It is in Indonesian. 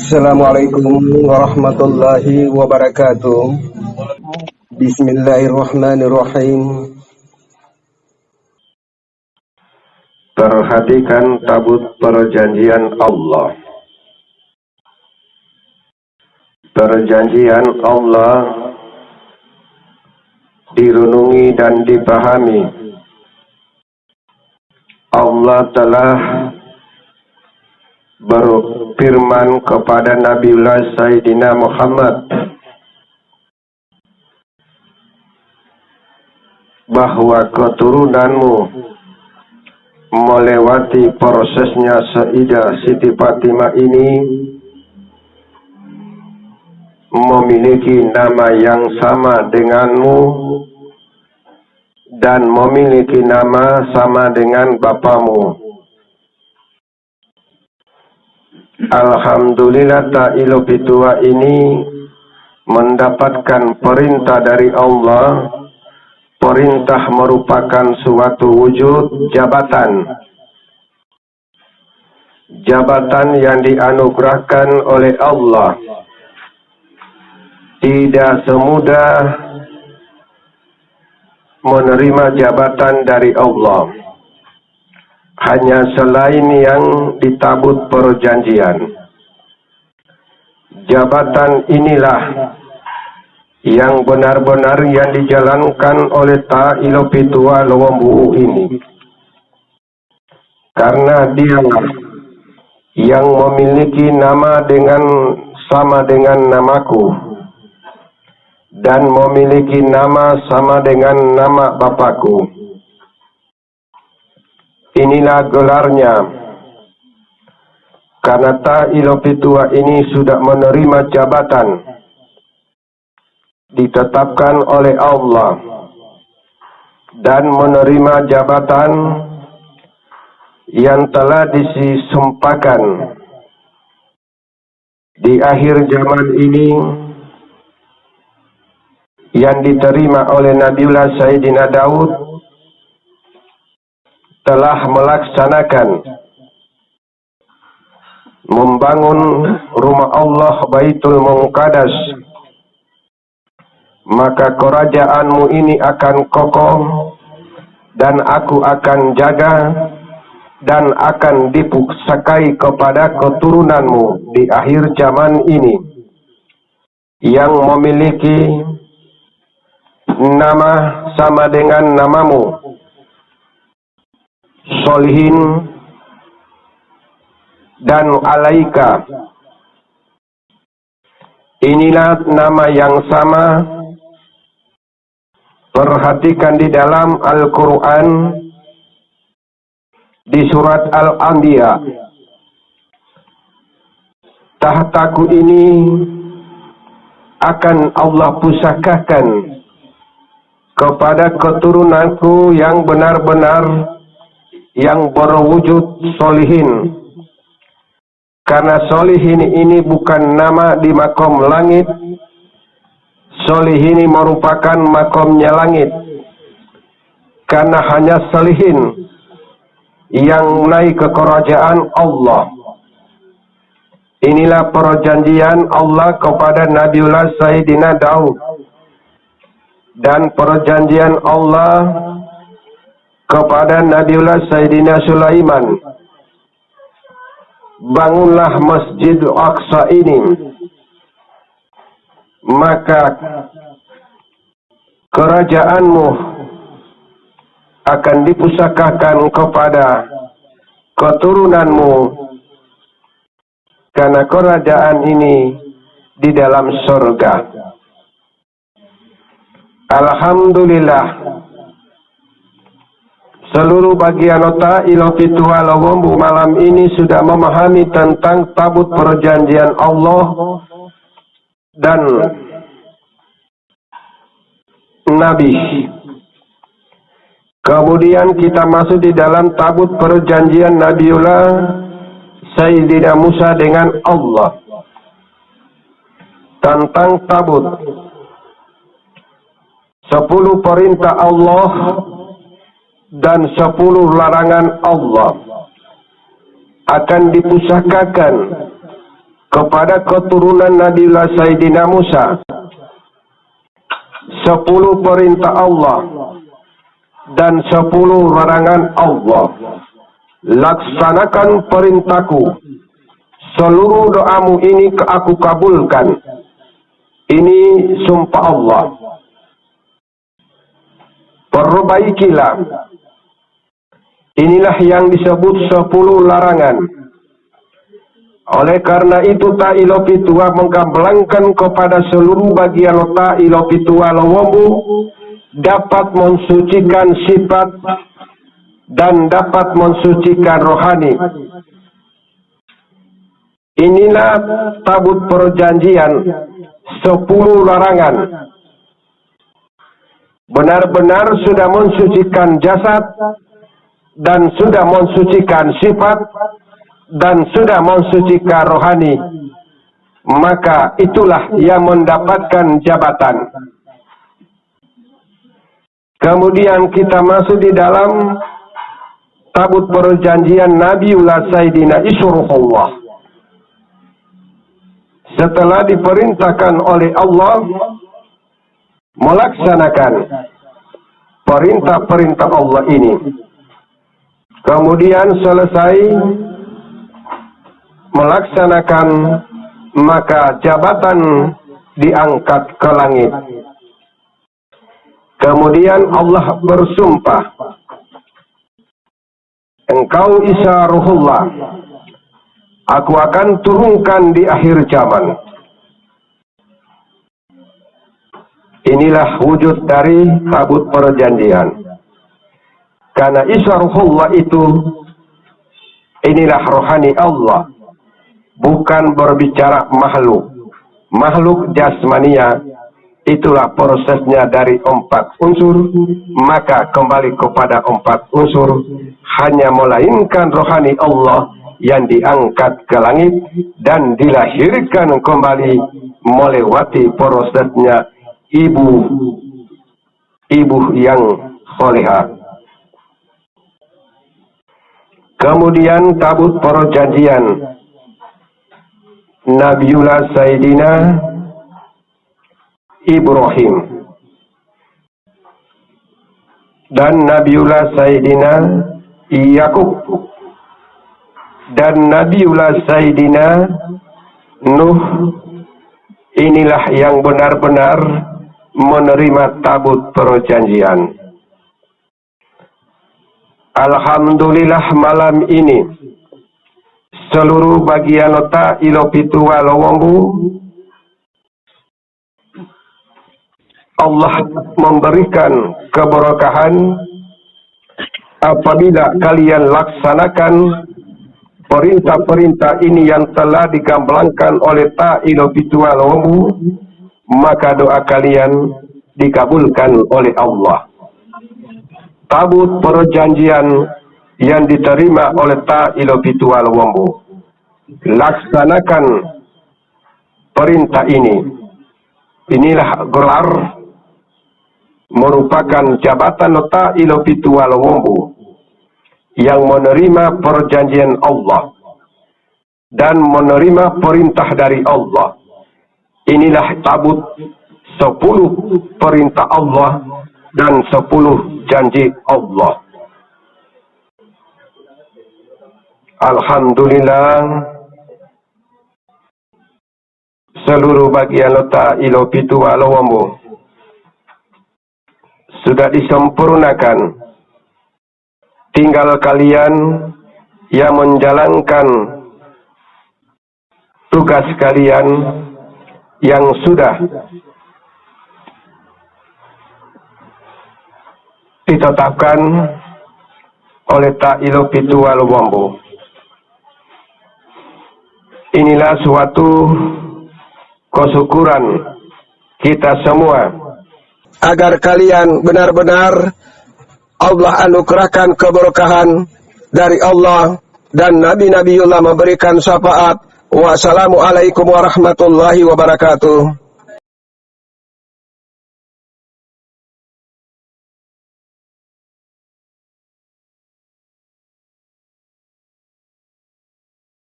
Assalamualaikum warahmatullahi wabarakatuh. Bismillahirrahmanirrahim. Perhatikan tabut perjanjian Allah. Perjanjian Allah dirunungi dan dipahami. Allah telah berfirman kepada Nabiullah Sayyidina Muhammad bahwa keturunanmu melewati prosesnya Sayyidah Siti Fatimah ini memiliki nama yang sama denganmu dan memiliki nama sama dengan bapamu. Alhamdulillah ta'ilu bitua ini mendapatkan perintah dari Allah. Perintah merupakan suatu wujud jabatan. Jabatan yang dianugerahkan oleh Allah. Tidak semudah menerima jabatan dari Allah. Hanya selain yang ditabut perjanjian. Jabatan inilah yang benar-benar yang dijalankan oleh Ta'ilu Pitua Lowombu ini. Karena dialah yang memiliki nama sama dengan namaku. Dan memiliki nama sama dengan nama Bapakku. Inilah gelarnya. Karena Ta'ilu Pitua ini sudah menerima jabatan ditetapkan oleh Allah dan menerima jabatan yang telah disumpahkan di akhir zaman ini yang diterima oleh Nabiullah Sayyidina Daud telah melaksanakan membangun rumah Allah Baitul Muqaddas. Maka kerajaanmu ini akan kokoh dan aku akan jaga dan akan dipusahai kepada keturunanmu di akhir zaman ini yang memiliki nama sama dengan namamu, Solihin dan Alaika. Inilah nama yang sama. Perhatikan di dalam Al-Quran di surat Al-Anbiya. Tahtaku ini akan Allah pusakakan kepada keturunanku yang benar-benar yang berwujud solihin. Karena solihin ini bukan nama di makom langit. Solihin ini merupakan makomnya langit. Karena hanya solihin yang naik ke kerajaan Allah. Inilah perjanjian Allah kepada Nabiullah Sayyidina Daud. Dan perjanjian Allah kepada Nabiullah Sayyidina Sulaiman. Bangunlah Masjid Aqsa ini. Maka kerajaanmu akan dipusakakan kepada keturunanmu. Karena kerajaan ini di dalam surga. Alhamdulillah. Seluruh bagian Ta'ilu Pitua Lowombu malam ini sudah memahami tentang tabut perjanjian Allah dan Nabi. Kemudian kita masuk di dalam tabut perjanjian Nabiullah Sayyidina Musa dengan Allah. Tentang tabut 10 perintah Allah dan 10 larangan Allah akan dipusakakan kepada keturunan Nabiullah Sayyidina Musa 10 perintah Allah dan 10 larangan Allah. Laksanakan perintahku, seluruh doamu ini aku kabulkan. Ini sumpah Allah. Perbaikilah. Inilah yang disebut 10 larangan. Oleh karena itu ta'ilo pitua menggamblangkan kepada seluruh bagian ta'ilo pitua lowombu dapat mensucikan sifat dan dapat mensucikan rohani. Inilah tabut perjanjian 10 larangan. Benar-benar sudah mensucikan jasad dan sudah mensucikan sifat dan sudah mensucikan rohani, maka itulah yang mendapatkan jabatan. Kemudian kita masuk di dalam tabut perjanjian Nabiullah Sayyidina Isruhullah. Setelah diperintahkan oleh Allah melaksanakan perintah-perintah Allah ini, kemudian selesai melaksanakan, maka jabatan diangkat ke langit. Kemudian Allah bersumpah, engkau Isa Ruhullah, aku akan turunkan di akhir zaman. Inilah wujud dari tabut perjanjian. Karena Isa Ruhullah itu, inilah rohani Allah. Bukan berbicara makhluk. Makhluk jasmania, itulah prosesnya dari 4 unsur, maka kembali kepada 4 unsur, hanya melainkan rohani Allah yang diangkat ke langit dan dilahirkan kembali melewati prosesnya ibu yang solehah. Kemudian tabut perjanjian Nabiullah Sayyidina Ibrahim dan Nabiullah Sayyidina Yakub dan Nabiullah Sayyidina Nuh. Inilah yang benar-benar menerima tabut perjanjian. Alhamdulillah malam ini seluruh bagian otak ilo pitu walowombu Allah memberikan keberkahan apabila kalian laksanakan perintah-perintah ini yang telah digamblangkan oleh ta'ilo pitu walowombu, maka doa kalian dikabulkan oleh Allah. Tabut perjanjian yang diterima oleh ta'ilo pitu walowombu, laksanakan perintah ini. Inilah gelar merupakan jabatan ta'ilo pitu walowombu yang menerima perjanjian Allah dan menerima perintah dari Allah. Inilah tabut 10 perintah Allah dan 10 janji Allah. Alhamdulillah seluruh bagian letak ilo pitu walowombo sudah disempurnakan. Tinggal kalian yang menjalankan tugas kalian yang sudah ditetapkan oleh ta'ilo pitu walowombo. Inilah suatu kesyukuran kita semua, agar kalian benar-benar Allah anugerahkan keberkahan dari Allah dan Nabi-Nabiullah memberikan syafaat. Wassalamualaikum warahmatullahi wabarakatuh.